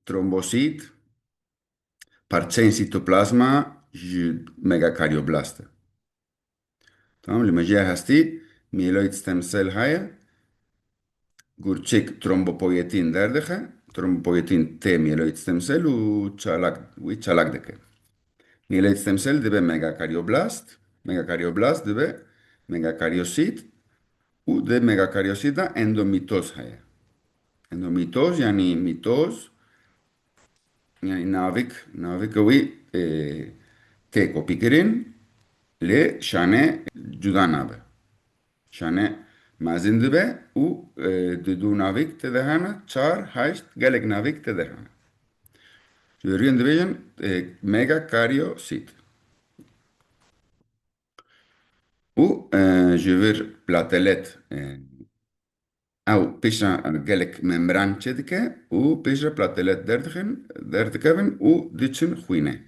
ترومبوسيت بارتشين سيتوبلازما ميجا كاريوبلاست. تمام. لما جاء هستي ميلويد ستيم سيل هاي جورتشيك ترومبوبويتين دردخة ترومبوبويتين تي ميلويد ستيم سيل وتشالاك دكه ميلويد ستيم سيل دبي ميجا كاريوبلاست دبي ميجا كاريوسيت وده ميجا كاريوسيت ده اندوميتوز هاي. اندوميتوز يعني ميتوز يعني نافيك وي تيكو بيكرين لشانه جدا نابه شانه مازن دبه و دو نافيك تدهانا چار هشت گلک نافيك تدهانا جوريان دبيجن ميجا كاريو سيت و جوير بلاتلت او بيشا گلک ممبران چدكه و بيشا بلاتلت دردكفن و ديچن خوينه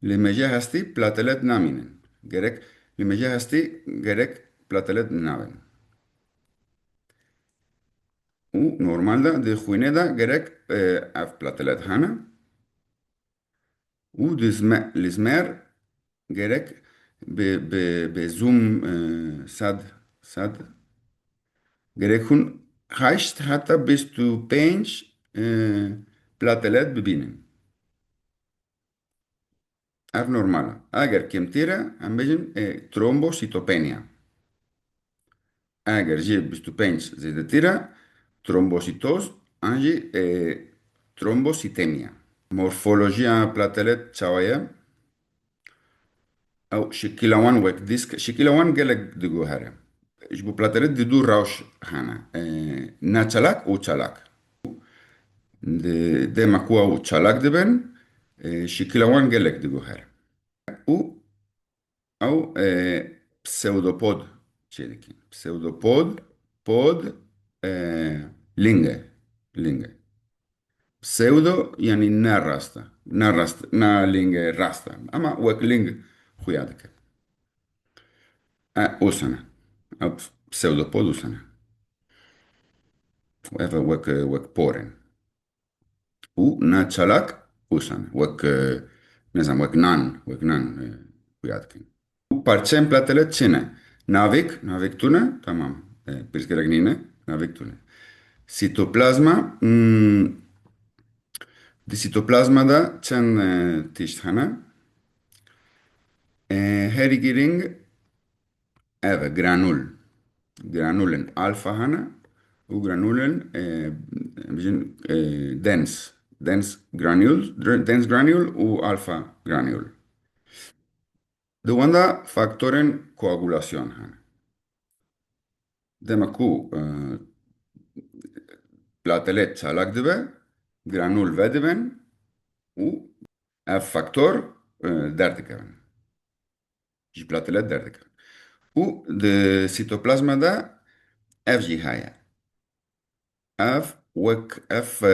لما جه هستی platelet نامینن gerek لما جه هستی gerek platelet نابن و نورمال ده ده خوینه ده gerek اف platelet هانا و لزمر gerek به زوم صد gerek هون هشت حتی بیستو پنج platelet ببینن اف نورمال اگر کمتیره هم بجن ترومبوسيتوبينيا. اگر جي بستوبنش زيدتيرا ترومبوسيتوز انجي ترومبوسيتيميا. مورفولوجيا بلاتلت تشاوية او شكيلوان ويك ديسك شكيلوان جلك دقو هارا جبو بلاتلت دي دو راوش هانا نا تشالاك او تشالاك دي مكوا او تشالاك دبن شكيلوان جلك دقو هارا او او بسودوبود شيدكين بسودوبود بود لينجا pseudo يعني نا راستا نا لينجا راستا اما وك لينجا خويادك اوسنا او pseudo بود اوسنا وإذا وك بورن و نا تشالاك اوسنا وك نزام وك نان خويادك بارتشين بلاتلت شنا نافيك تونا تمام بيرسكراجنينا نافيك تونا سيتوبلازما دي سيتوبلازما ده كان تيشتهنا هيري جيرينج ايفا جرانولن الفا هنا وجرانولن بيجن دنس جرانيول والفا جرانيول ده وندا فاكتورن كواغولاسيون هنا ده مكو بلاتلت شالك دبا جرانول فيدبن و اف فاكتور دردكن جي بلاتلت دردكن و ده سيتوبلازما ده اف جي هايا اف وك اف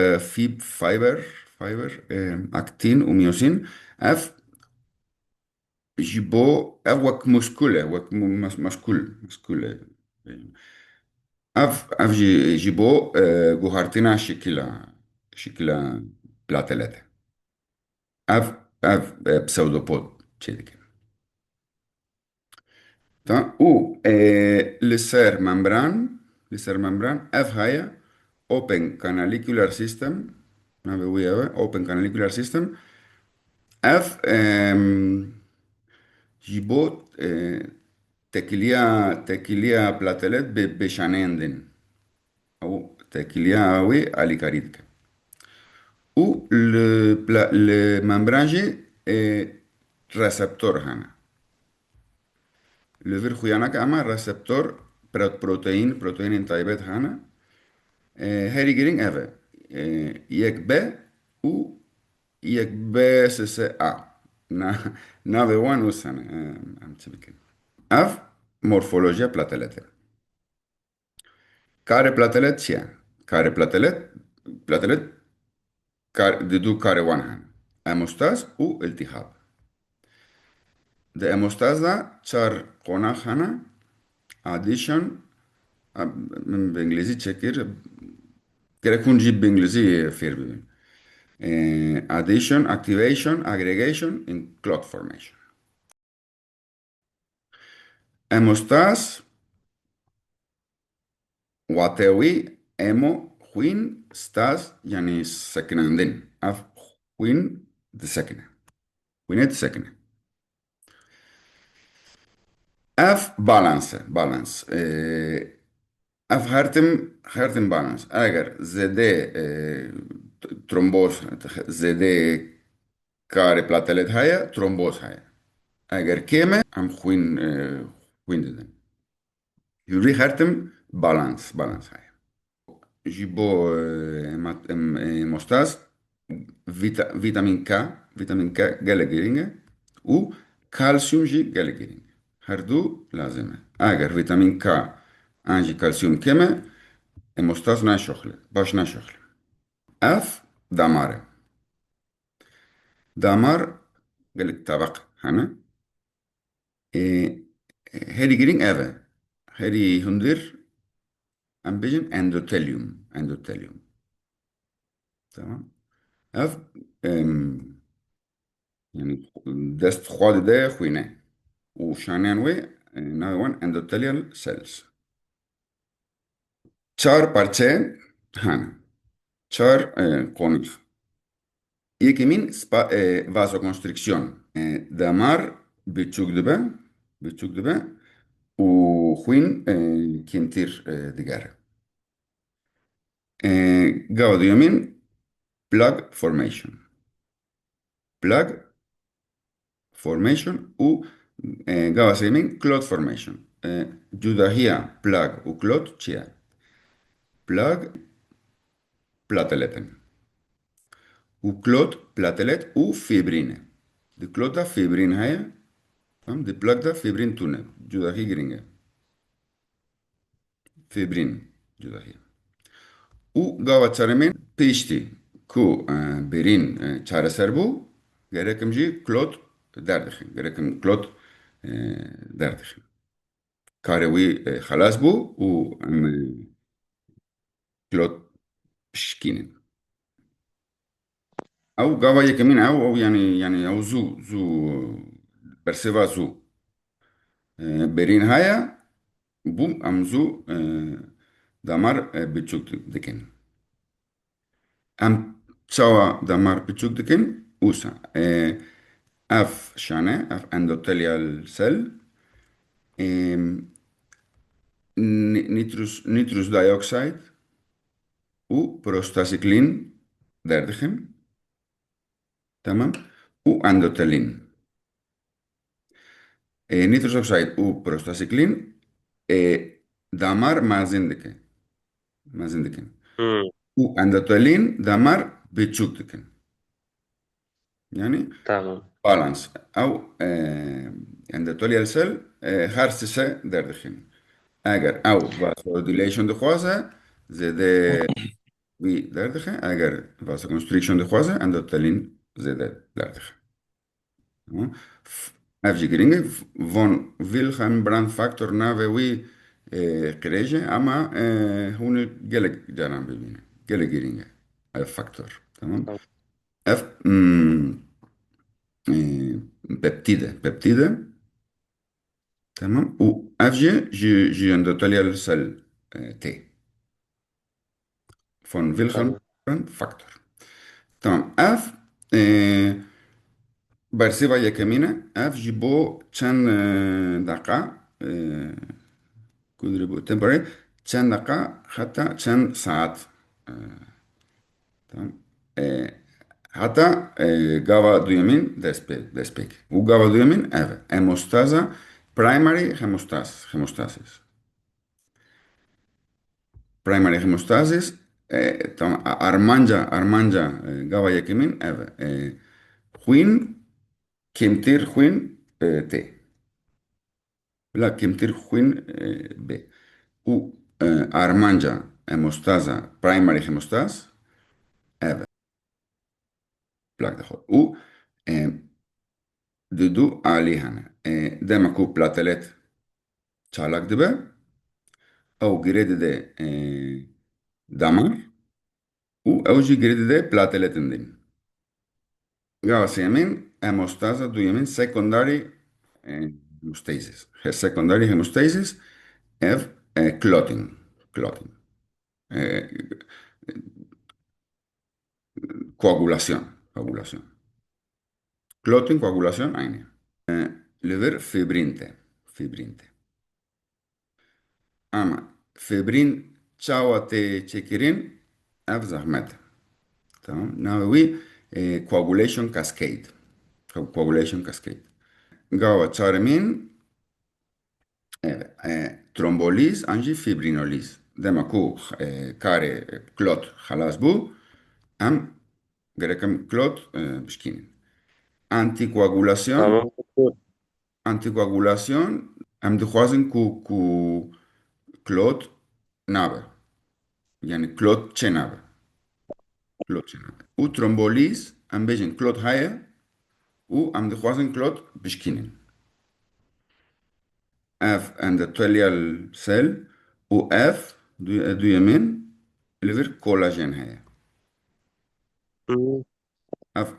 فايبر اكتين وميوسين اف جيبو اف وك مسكولة وك مسكولة اف جيبو جوهرتنا شكلا بلاتلت اف بسودوبود تشيدك تا و لسر ممبران اف هايا open canalicular system open canalicular system اف جيبوت تكليا بلاتلت بشانيندن او تكليا وي اليكاريدك و الممبرانجي ريسبتور هنا لفير خويانك اما ريسبتور بروتين انتايبت هنا هاري جرين ايفا يك ب و يك ب سس ا نا في وان وسنة ام تبكي اف مورفولوجيا بلاتلت كاري بلاتلت شيا كاري بلاتلت دو كاري وان هن اموستاز و التهاب ده اموستاز ده چار قناخ هنا اديشن بالانجليزي تشكر gerek نجيب بإنجليزي فير ببين. addition, activation, aggregation in cloud formation. Hemostats, واتاوي، ايمو، خوين، ستاز يعني سكناندين اف، خوين دي سكنة، خوينات سكنة. اف بالانس اف هرتم بالانس اگر زده ترومبوز، زده كاري بلاتلت هيا ترومبوز هيا، اگر كيمة ام خوين خوين ددن يوري هرتم بالانس هيا. جيبو مostaz فيتامين K gelek geringe و كالسيوم جي gelek geringe. هردو لازمه. اگر فيتامين K انجي كالسيوم كمه مostaz نشخله باش نشخله. اف داماره دامار gelek طبق هنا هري جرين ايفا هري هندير امبيجن اندوتيليوم تمام. اف يعني دست خواد ده خوينه وشانيان وي ناوان اندوتيليال سيلز. چار parçe هانا چار konuk. Yekimin vasokonstriksiyon. Damar büçük dibe u huyun kintir diğer. Gaudiyomin plug formation u gavasimin clot formation. Judahia plug u clot chia. Plug plateleten. U clot platelet u fibrine. De clot da fibrin haya. Tamam. De plug da fibrin tune. Judahi gringe. Fibrin. Judahi. U gava çaremin pişti. Ku berin çareser bu. Gerekimci clot derdixin. Gerekim clot derdixin. Karevi halas bu. U clot pişkinin. او جافا يكمين او يعني او زو برسيفا زو برين هايا بوم امزو دمار بتشوك دكين ام تشاوا دمار بتشوك دكين اوسا اف شانه اف اندوتيليال سيل نيتروس دايوكسيد و بروستاسيكلين دردخن تمام و اندوتيلين نيتروس اوكسيد و بروستاسيكلين damar mazindike. امم. U اندوتولين damar بتشوكتكن يعني تمام. بالانس او اندوتوليال سيل هرسسه دردخن اگر او vasodilation دخوازه زده بي دردخن اگر vasoconstriction دخوازه اندوتولين زده دردخن تمام. افجي جرينج فون فيلهام براند فاكتور نافي وي قريجة اما هون جلق جرام ببينه جلق جرينج فاكتور تمام. تمام. اف بيبتيدة تمام. و اف جي اندوتيليال سيل تي فون فيلهام تمام. براند فاكتور تمام. اف برسيبا يكمينة اف جيبو چند دقة كودري بو temporary چند دقة حتى چند ساعت تمام. حتى جافا دويمين دسبيك و جافا دويمين اف هيموستازا برايمري هيموستاسيس برايمري هيموستاسيس تمام. ارمانجا جافا يكمين اف خوين كيمتير خوين تي لا كيمتير خوين ب و ارمانجا هيموستازا برايمري هيموستاز اف بلاك دخول و دودو عليها دائما كو بلاتلت çalak dibe او جريد ده دمر U euji gridide platelet din. Gavas yamin hemostaza du yamin secondary hemostasis. Secondary hemostasis ev clotting. Clotting. Eh, coagulación. Coagulación. Clotting, coagulación, aynı. Liver fibrinte. Fibrinte. Ama fibrin çavate çekirin ev zahmet. Tamam. Now we coagulation cascade. Coagulation cascade. Gava çaremin tromboliz anji fibrinoliz. Dema ku kare klot halas bu am gerekem klot bişkinin. Antikoagülasyon Tamam doktor. antikoagülasyon am dixwazin ku klot nabe. Yani klot çe nabe. Klot çe nabe. U tromboliz am bejin klot haye u am dixwazin klot bişkinin. F endothelial cell و F دو يمين ليفر كولاجين هي Hı.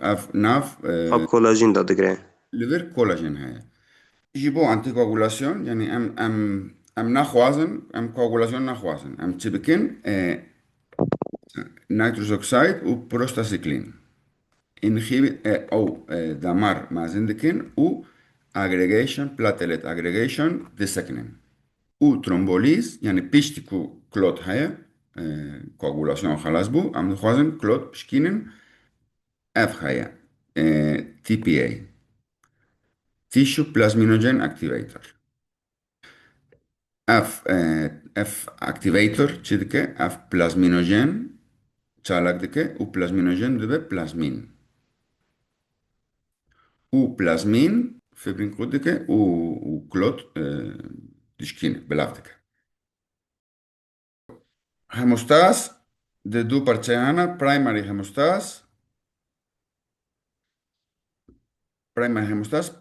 F ناف Ha kolajen de digre. ليفر كولاجين هي يجيبوا انتي كواغولاسيون يعني ام ناخوازن ام كواغولاسيون ناخوازن ام تشبكين نيتروس اوكسايد وبروستاسيكلين انهيبت او دمار مازندكين و aggregation platelet aggregation ديسكنين وترومبوليز يعني بيشتكو كلوت هيا كواغولاسيون خلاص بو ام خوازن كلوت بشكينن اف هيا تي بي اي تيشو بلازمينوجين اكتيفيتور اف اكتيفيتور تشدكه اف بلازمينوجين تشالك دكه و بلازمينوجين دبه بلازمين و بلازمين فبرين كود دكه و كلوت دشكينه بلافتكه هيموستاز de du parcheana primary هيموستاز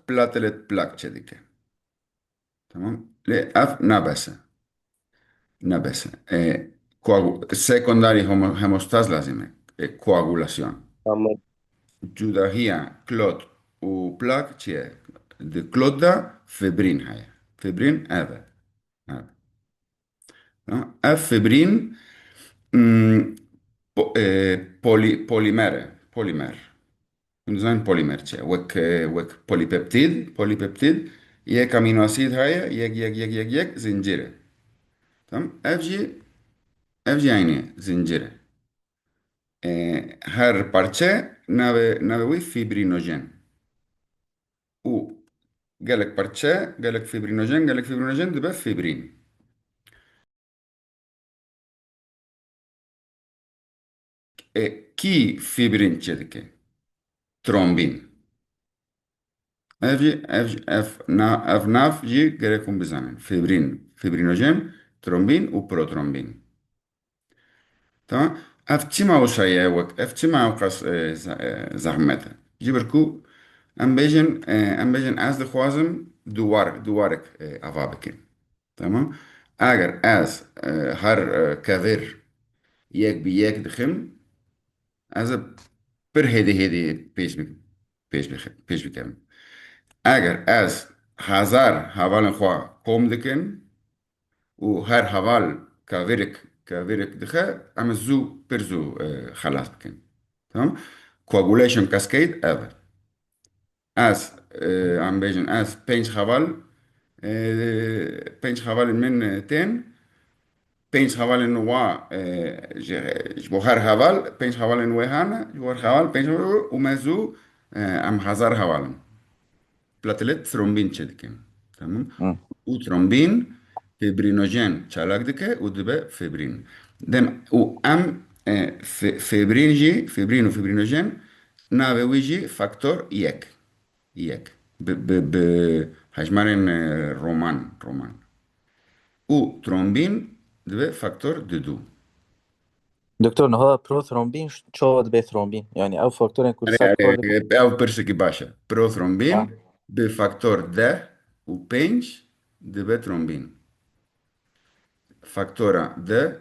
platelet plaque çedike. Tamam. Le af nabese. Nabese. Secondary hemostasis lazime. Coagulación. Tamam. Judahia, clot u plaque çiye. De clot da fibrin haya. Fibrin eve. Eve. Tamam. Ev fibrin polimere. Polimer. انزيم بوليمر تشي وك بوليبيبتيد يك امينو اسيد هاي يك زنجيره تمام اف جي عيني زنجيره هر بارچه ناوي وي فيبرينوجين و قالك بارچه قالك فيبرينوجين دبا فيبرين كي فيبرين تشدكي ترومبين اف ناف جي قالكم بزمن فيبرينوجين ترومبين وبروترومبين تمام افتيما وشايا وك افتيما وقاس زحمته جبركو ام بيجن از دخوازم دوارك افابكين تمام اگر از هر كافير يك بيك دخم از بر هدي بيش بكم اگر از هزار حوالن خوا قوم دكن و هر حوال كافيرك دخه اما زو برزو خلاص بكن تمام coagulation cascade ever از عم بيجن از بينج حوال من تين بينج حوال نوا جبوهر حوال بينج حوال نوهانا جبوهر حوال بينج ومزو ام هزار حوال platelet thrombin çedikim. Tamam. Hı. U trombin fibrinojen çalak dike u dibe fibrin. Dem u am fibrin jî fibrin û fibrinojen navê wî jî faktor yek. Yek. Bi hejmarên roman. U trombin dibe faktor du. دكتور هو بروثرومبين شو بثرومبين يعني او فاكتورين كل ساك خورد. Ew pirsekî baş e. Prothrombin اه bi faktor 10 û 5 dibe trombin. Faktora D,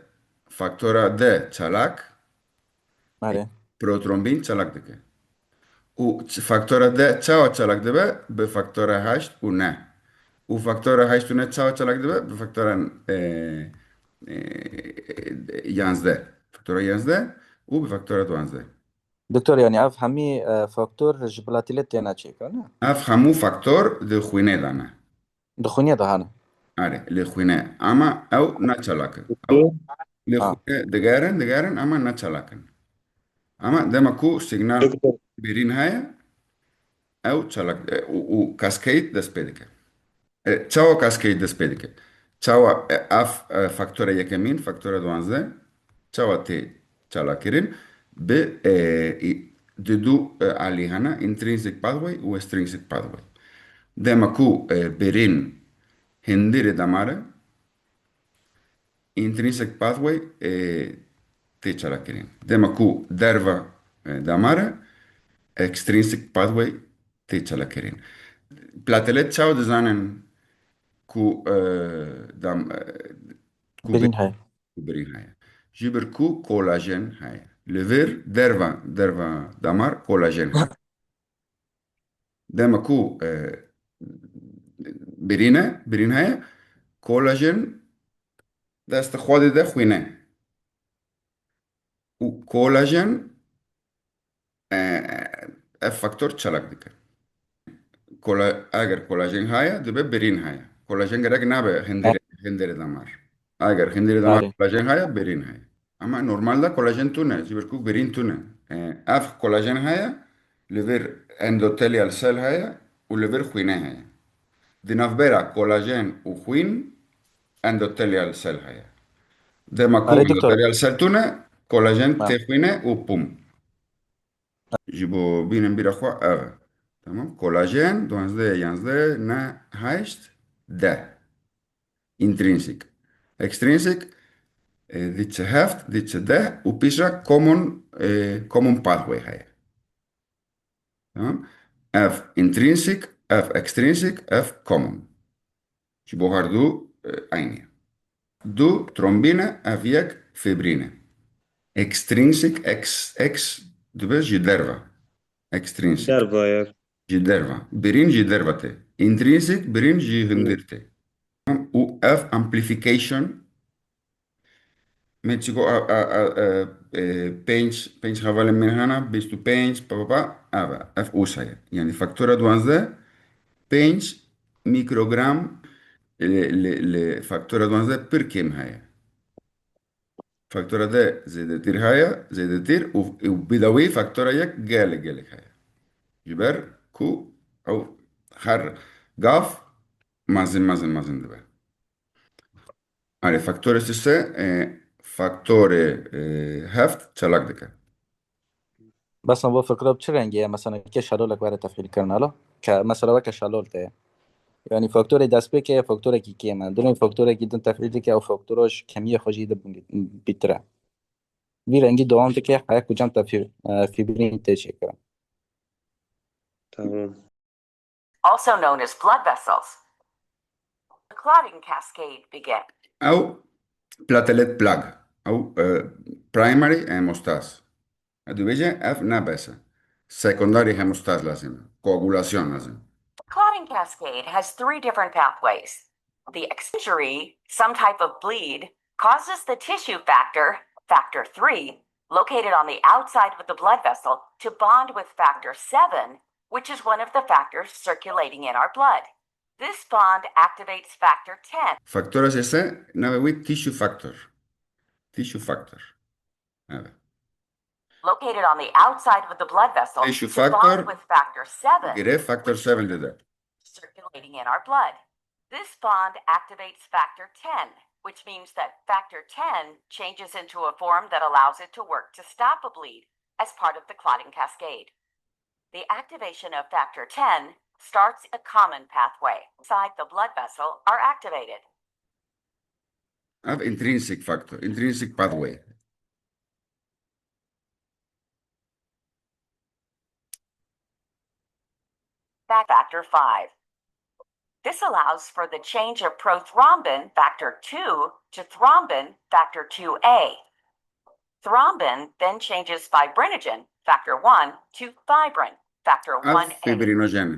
faktora D çalak آره پروترومبین چلاک دکه و فاکتور ده چاو چلاک دبه به فاکتور 8 و نه و فاکتور 8 و نه چاو چلاک دبه به فاکتور 11 فاکتور 11 و به فاکتور 12 دكتور يعني اف همي فاكتور جبلاتيلت تينا تشيك انا اف همو فاکتور ده خوینه دانه دخونية ده هانا آره لخوینه اما او نه چلاکه او اوكي اه لخوینه دگرن اما نه چلاکن اما ده ماكو سيجنال دكتور بيرين هاي او تشالك وكاسكيد دسبيدك تشاو كاسكيد دسبيدك تشاو اف فاكتورا يكمين فاكتورا دوانزه تشاو تي تشالاكيرين ب ددو علي هنا intrinsic pathway و extrinsic pathway ده ماكو بيرين هندير دمارة intrinsic pathway تي تشالاكيرين ده ماكو درفا دمارة extrinsic pathway تي تشالاكيرين platelet ciao designen ku dam ku برين هاي berin haya. Jiber ku kolajen haya. Lever derva damar kolajen haya. Dema ku berin haya kolajen dest خود ده خوینه و کلاژن فاکتور چلاک دیگه اگر کلاژن هایا دبه برین هایا کلاژن گرگ نبه هندره دمار اگر هندره دمار آره کلاژن هایا برین هایا اما نورمال دا کلاژن تونه زیبرکو برین تونه اف کلاژن هایا لور اندوتelial سل هایا و لور خوینه هایا دی نافبرا کلاژن و خوین اندوتelial سل هایا ده ماكو آره دكتور اندوتelial سل تونه کلاژن آه. ته خوینه و بوم جيبو بين بير اخوا تمام كولاجين 12 11 na هشت ده intrinsic extrinsic ديتش هفت ديتش ده وبيشا common pathway هاي تمام اف intrinsic اف extrinsic اف common جيبو هاردو عيني دو ترومبينا افيك فيبرينا extrinsic اكس دو جي درفا extrinsic دربا يا جدرفا برين جدرفته intrinsic برين جي هندرته و اف amplification متشيكو بينش خفال من هنا بيستو بينش بابا افا اف اوسايا يعني فاكتورة دوانزا بينش ميكروغرام لفاكتورة دوانزا بير كيم هاي فاكتورة ده زيدتير هاي زيدتير وبدوي فاكتورة يك جالك هاي جبر كو او خر قاف مازن دبا على فاكتور سيسه فاكتور هفت چلاک دکه بس ما فكرة بتشرنجي مثلا كيش هلولك بعد تفعيل كرنالا كمثلا وكش هلولته يعني فاكتور دست بك فاكتور كي كيما دون فاكتور جدا تفعيل دك او فاكتورش كمية خجيدة بترا في رنجي دوام دك حياة كجام تفعيل في برين تيجي كرا تمام also known as blood vessels. The clotting cascade begins. او platelet plug او primary hemostasis ادو بيجي اف نابسه secondary hemostasis لازم coagulación لازم Clotting cascade has three different pathways. The injury, some type of bleed, causes the tissue factor, factor 3, located on the outside of the blood vessel, to bond with factor 7, which is one of the factors circulating in our blood. This bond activates factor 10. factores ese نبوي tissue factor هذا Located on the outside of the blood vessel Tissue to factor. bond with factor 7, غير factor 7 ده circulating in our blood. This bond activates factor 10, which means that factor 10 changes into a form that allows it to work to stop a bleed as part of the clotting cascade. The activation of factor 10 starts a common pathway. Inside the blood vessel are activated. have intrinsic factor intrinsic pathway Factor 5. This allows for the change of prothrombin factor 2 to thrombin factor 2A. Thrombin then changes fibrinogen, factor 1, to fibrin, factor Av 1A. fibrinogen.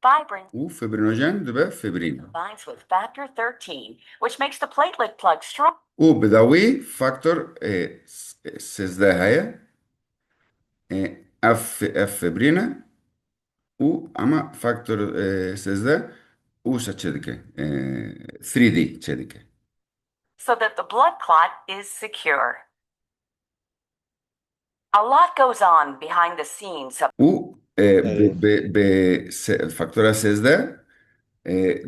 Fibrin U fibrinogen dibe fibrin. combines with factor 13, which makes the platelet plug strong. U bidawi faktor 13 هي اف fibrina u ama faktor 13 u sa çedike 3D çedike. So that the blood clot is secure. A lot goes on behind the scenes. U Evet. faktora 13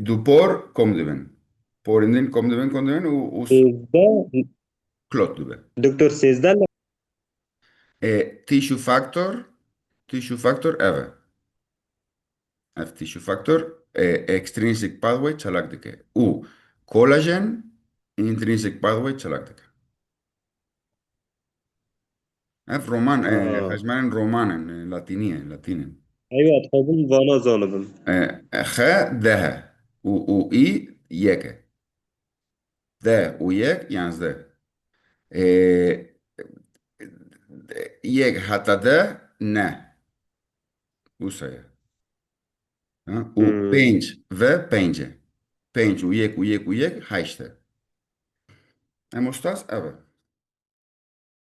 dupor komdiven. Porindin komdiven u Sezda, klot dibe. Doktor Sezda Tissue factor eve. F tissue factor extrinsic pathway çalaktike. U collagen intrinsic pathway çalaktike. F roman خشمن romanen latinen. أيوة تخبون فانا زانبم خ ده و اي يك ده و يك يانزده يك حتى ده نه وسايا و بينج و بينجه بينج و يك هايشته. Hemostas evet.